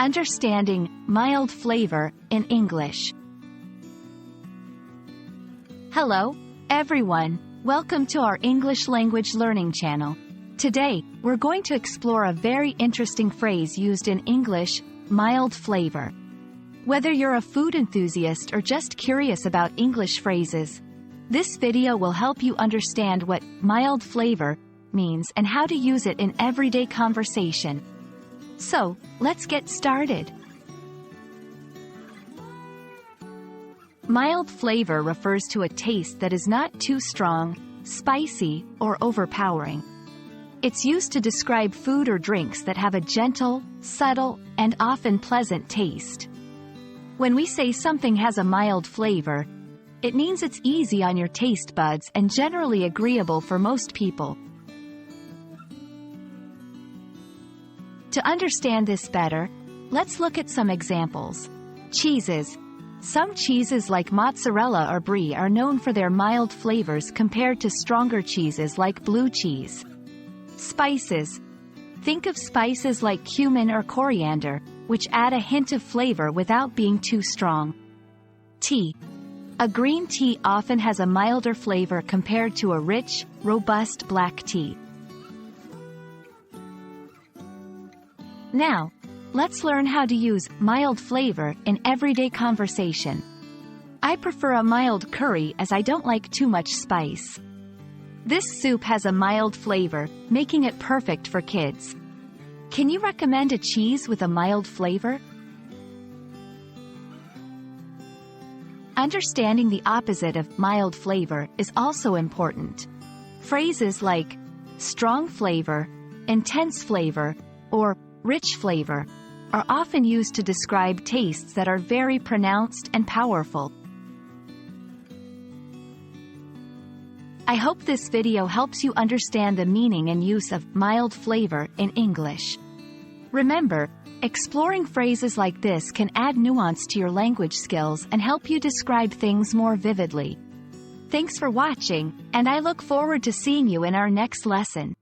Understanding mild flavor in English. Hello, everyone. Welcome to our English language learning channel. Today, we're going to explore a very interesting phrase used in English, mild flavor. Whether you're a food enthusiast or just curious about English phrases, this video will help you understand what mild flavor means and how to use it in everyday conversation. So, let's get started. Mild flavor refers to a taste that is not too strong, spicy, or overpowering. It's used to describe food or drinks that have a gentle, subtle, and often pleasant taste. When we say something has a mild flavor, it means it's easy on your taste buds and generally agreeable for most people. To understand this better, let's look at some examples. Cheeses. Some cheeses like mozzarella or brie are known for their mild flavors compared to stronger cheeses like blue cheese. Spices. Think of spices like cumin or coriander, which add a hint of flavor without being too strong. Tea. A green tea often has a milder flavor compared to a rich, robust black tea. Now, let's learn how to use mild flavor in everyday conversation. I prefer a mild curry as I don't like too much spice. This soup has a mild flavor, making it perfect for kids. Can you recommend a cheese with a mild flavor? Understanding the opposite of mild flavor is also important. Phrases like strong flavor, intense flavor, or rich flavor are often used to describe tastes that are very pronounced and powerful. I hope this video helps you understand the meaning and use of mild flavor in English. Remember, exploring phrases like this can add nuance to your language skills and help you describe things more vividly. Thanks for watching, and I look forward to seeing you in our next lesson.